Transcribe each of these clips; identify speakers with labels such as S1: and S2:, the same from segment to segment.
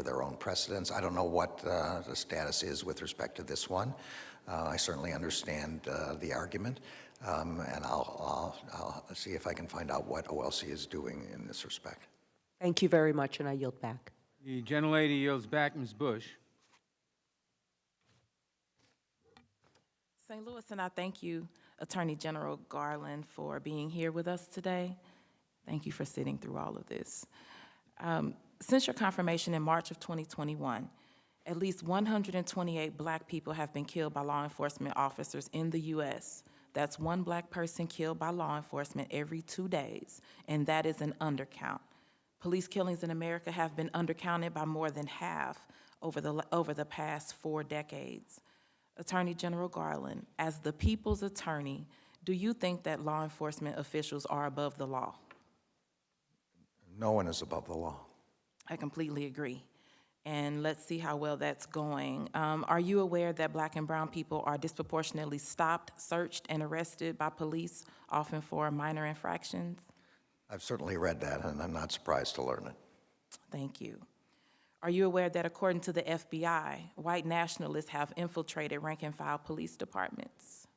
S1: their own precedents. I don't know what the status is with respect to this one. I certainly understand the argument, and I'll see if I can find out what OLC is doing in this respect.
S2: Thank you very much, and I yield back.
S3: The gentlelady yields back. Ms. Bush.
S4: St. Louis, and I thank you, Attorney General Garland, for being here with us today. Thank you for sitting through all of this. Since your confirmation in March of 2021, at least 128 Black people have been killed by law enforcement officers in the U.S. That's one Black person killed by law enforcement every 2 days, and that is an undercount. Police killings in America have been undercounted by more than half over the past 4 decades. Attorney General Garland, as the people's attorney, do you think that law enforcement officials are above the law?
S1: No one is above the law.
S4: I completely agree. And let's see how well that's going. Are you aware that Black and brown people are disproportionately stopped, searched, and arrested by police, often for minor infractions?
S1: I've certainly read that, and I'm not surprised to learn it.
S4: Thank you. Are you aware that according to the FBI, white nationalists have infiltrated rank-and-file police departments?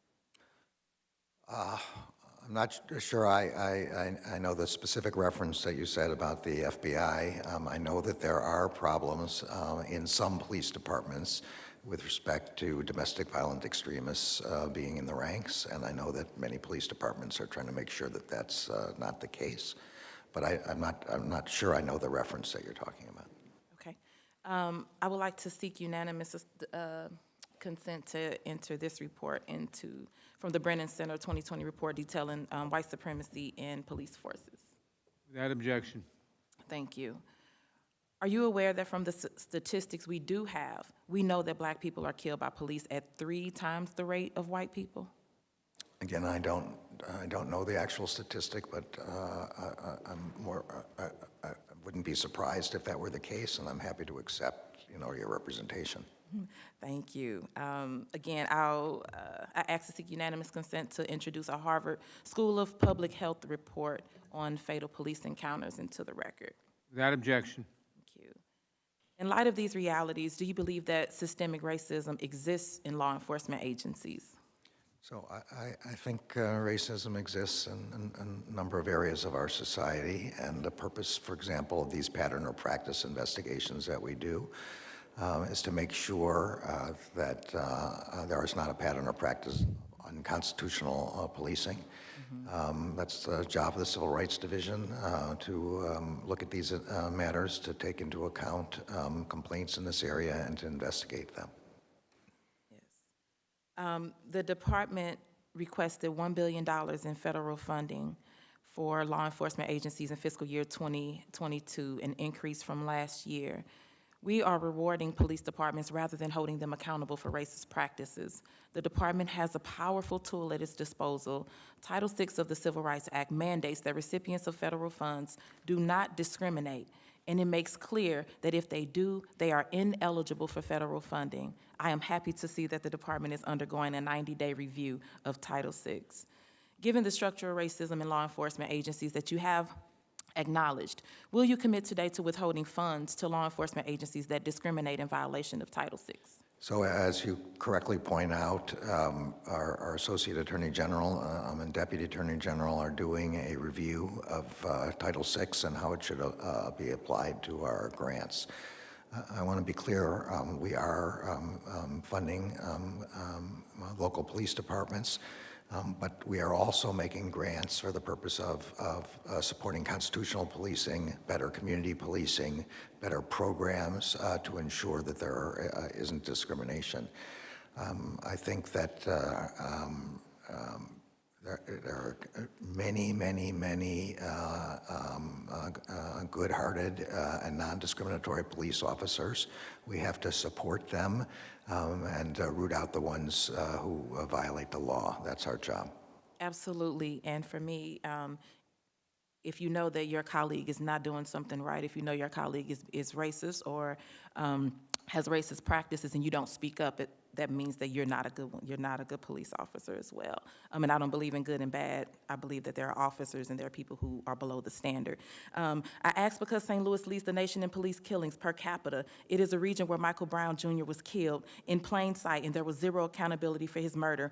S1: I'm not sure I know the specific reference that you said about the FBI. I know that there are problems in some police departments with respect to domestic violent extremists being in the ranks, and I know that many police departments are trying to make sure that that's not the case. But I'm not sure I know the reference that you're talking about.
S4: Okay. I would like to seek unanimous consent to enter this report from the Brennan Center 2020 report detailing white supremacy in police forces.
S3: Without objection.
S4: Thank you. Are you aware that from the statistics we do have, we know that Black people are killed by police at 3 times the rate of white people?
S1: Again, I don't know the actual statistic, but I wouldn't be surprised if that were the case, and I'm happy to accept, your representation.
S4: Thank you. Again, I ask to seek unanimous consent to introduce a Harvard School of Public Health report on fatal police encounters into the record.
S3: Without objection.
S4: Thank you. In light of these realities, do you believe that systemic racism exists in law enforcement agencies?
S1: So I think racism exists in a number of areas of our society, and the purpose, for example, of these pattern or practice investigations that we do is to make sure that there is not a pattern or practice of unconstitutional policing. That's the job of the Civil Rights Division, to look at these matters, to take into account complaints in this area, and to investigate them.
S4: The department requested $1 billion in federal funding for law enforcement agencies in fiscal year 2022, an increase from last year. We are rewarding police departments rather than holding them accountable for racist practices. The department has a powerful tool at its disposal. Title VI of the Civil Rights Act mandates that recipients of federal funds do not discriminate, and it makes clear that if they do, they are ineligible for federal funding. I am happy to see that the department is undergoing a 90-day review of Title VI. Given the structural racism in law enforcement agencies that you have acknowledged, will you commit today to withholding funds to law enforcement agencies that discriminate in violation of Title VI?
S1: So as you correctly point out, our Associate Attorney General and Deputy Attorney General are doing a review of Title VI and how it should be applied to our grants. I want to be clear, we are funding local police departments, but we are also making grants for the purpose of supporting constitutional policing, better community policing, better programs to ensure that there isn't discrimination. I think that there are many good-hearted and non-discriminatory police officers. We have to support them and root out the ones who violate the law. That's our job.
S4: Absolutely, and for me, if you know that your colleague is not doing something right, if you know your colleague is racist or has racist practices and you don't speak up, that means that you're not a good one. You're not a good police officer as well. And I don't believe in good and bad. I believe that there are officers and there are people who are below the standard. I ask because St. Louis leads the nation in police killings per capita. It is a region where Michael Brown Jr. was killed in plain sight and there was zero accountability for his murder.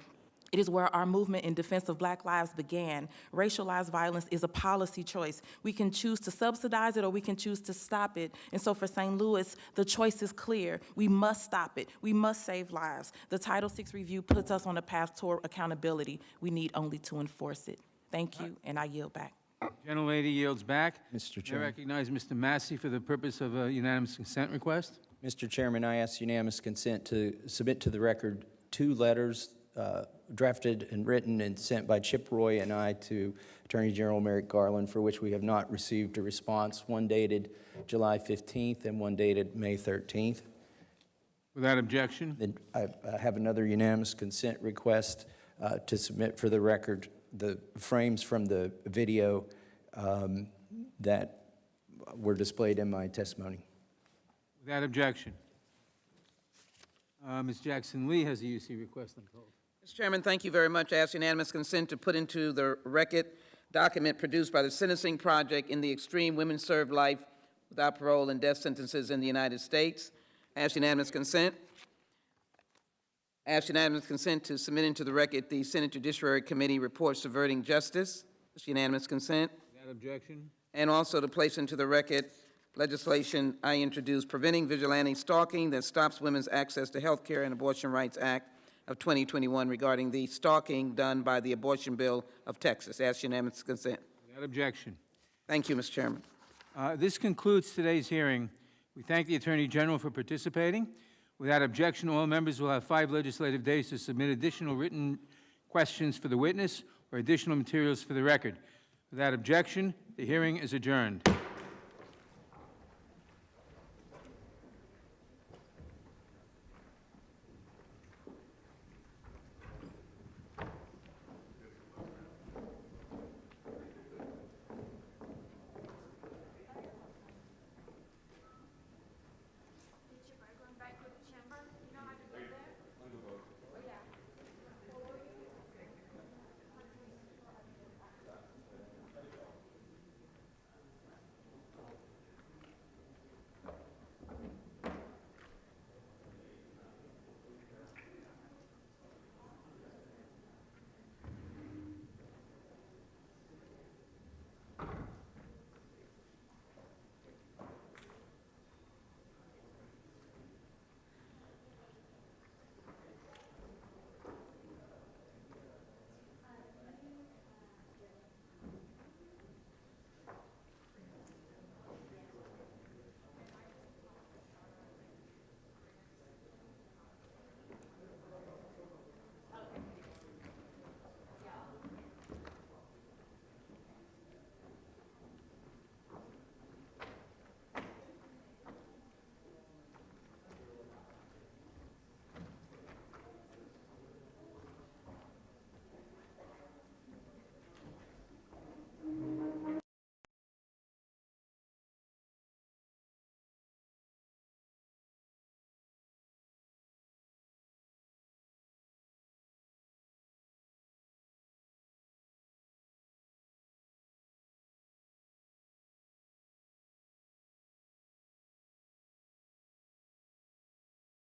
S4: It is where our movement in defense of Black lives began. Racialized violence is a policy choice. We can choose to subsidize it or we can choose to stop it. And so for St. Louis, the choice is clear. We must stop it. We must save lives. The Title VI review puts us on a path toward accountability. We need only to enforce it. Thank you, and I yield back.
S3: Gentlelady yields back.
S5: Mr.
S3: I
S5: Chairman.
S3: recognize Mr. Massey for the purpose of a unanimous consent request.
S5: Mr. Chairman, I ask unanimous consent to submit to the record 2 letters drafted and written and sent by Chip Roy and I to Attorney General Merrick Garland, for which we have not received a response, one dated July 15th and one dated May 13th.
S3: Without objection,
S5: Then I have another unanimous consent request to submit for the record the frames from the video that were displayed in my testimony.
S3: without objection. Ms. Jackson-Lee has a UC request, I'm told.
S6: Mr. Chairman, thank you very much. I ask unanimous consent to put into the record document produced by the Sentencing Project in the extreme women served life without parole and death sentences in the United States. I ask unanimous consent. I ask unanimous consent to submit into the record the Senate Judiciary Committee report subverting justice. It's unanimous consent.
S3: Without objection.
S6: And also to place into the record legislation I introduced preventing vigilante stalking that stops women's access to health care and Abortion Rights Act of 2021 regarding the stalking done by the abortion bill of Texas. Ask unanimous consent.
S3: Without objection.
S6: Thank you, Mr. Chairman.
S3: This concludes today's hearing. We thank the Attorney General for participating. Without objection, all members will have 5 legislative days to submit additional written questions for the witness or additional materials for the record. Without objection, the hearing is adjourned.